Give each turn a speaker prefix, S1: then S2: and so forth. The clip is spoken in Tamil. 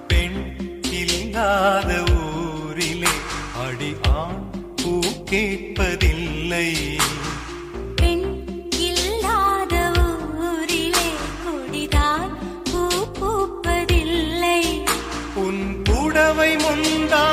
S1: பெண் இல்லாத ஊரிலே அடி ஆண் பூ கேட்பதில்லை.
S2: பெண் இல்லாத ஊரிலே கொடிதான் பூ பூப்பதில்லை.
S1: உன் புடவை முந்தா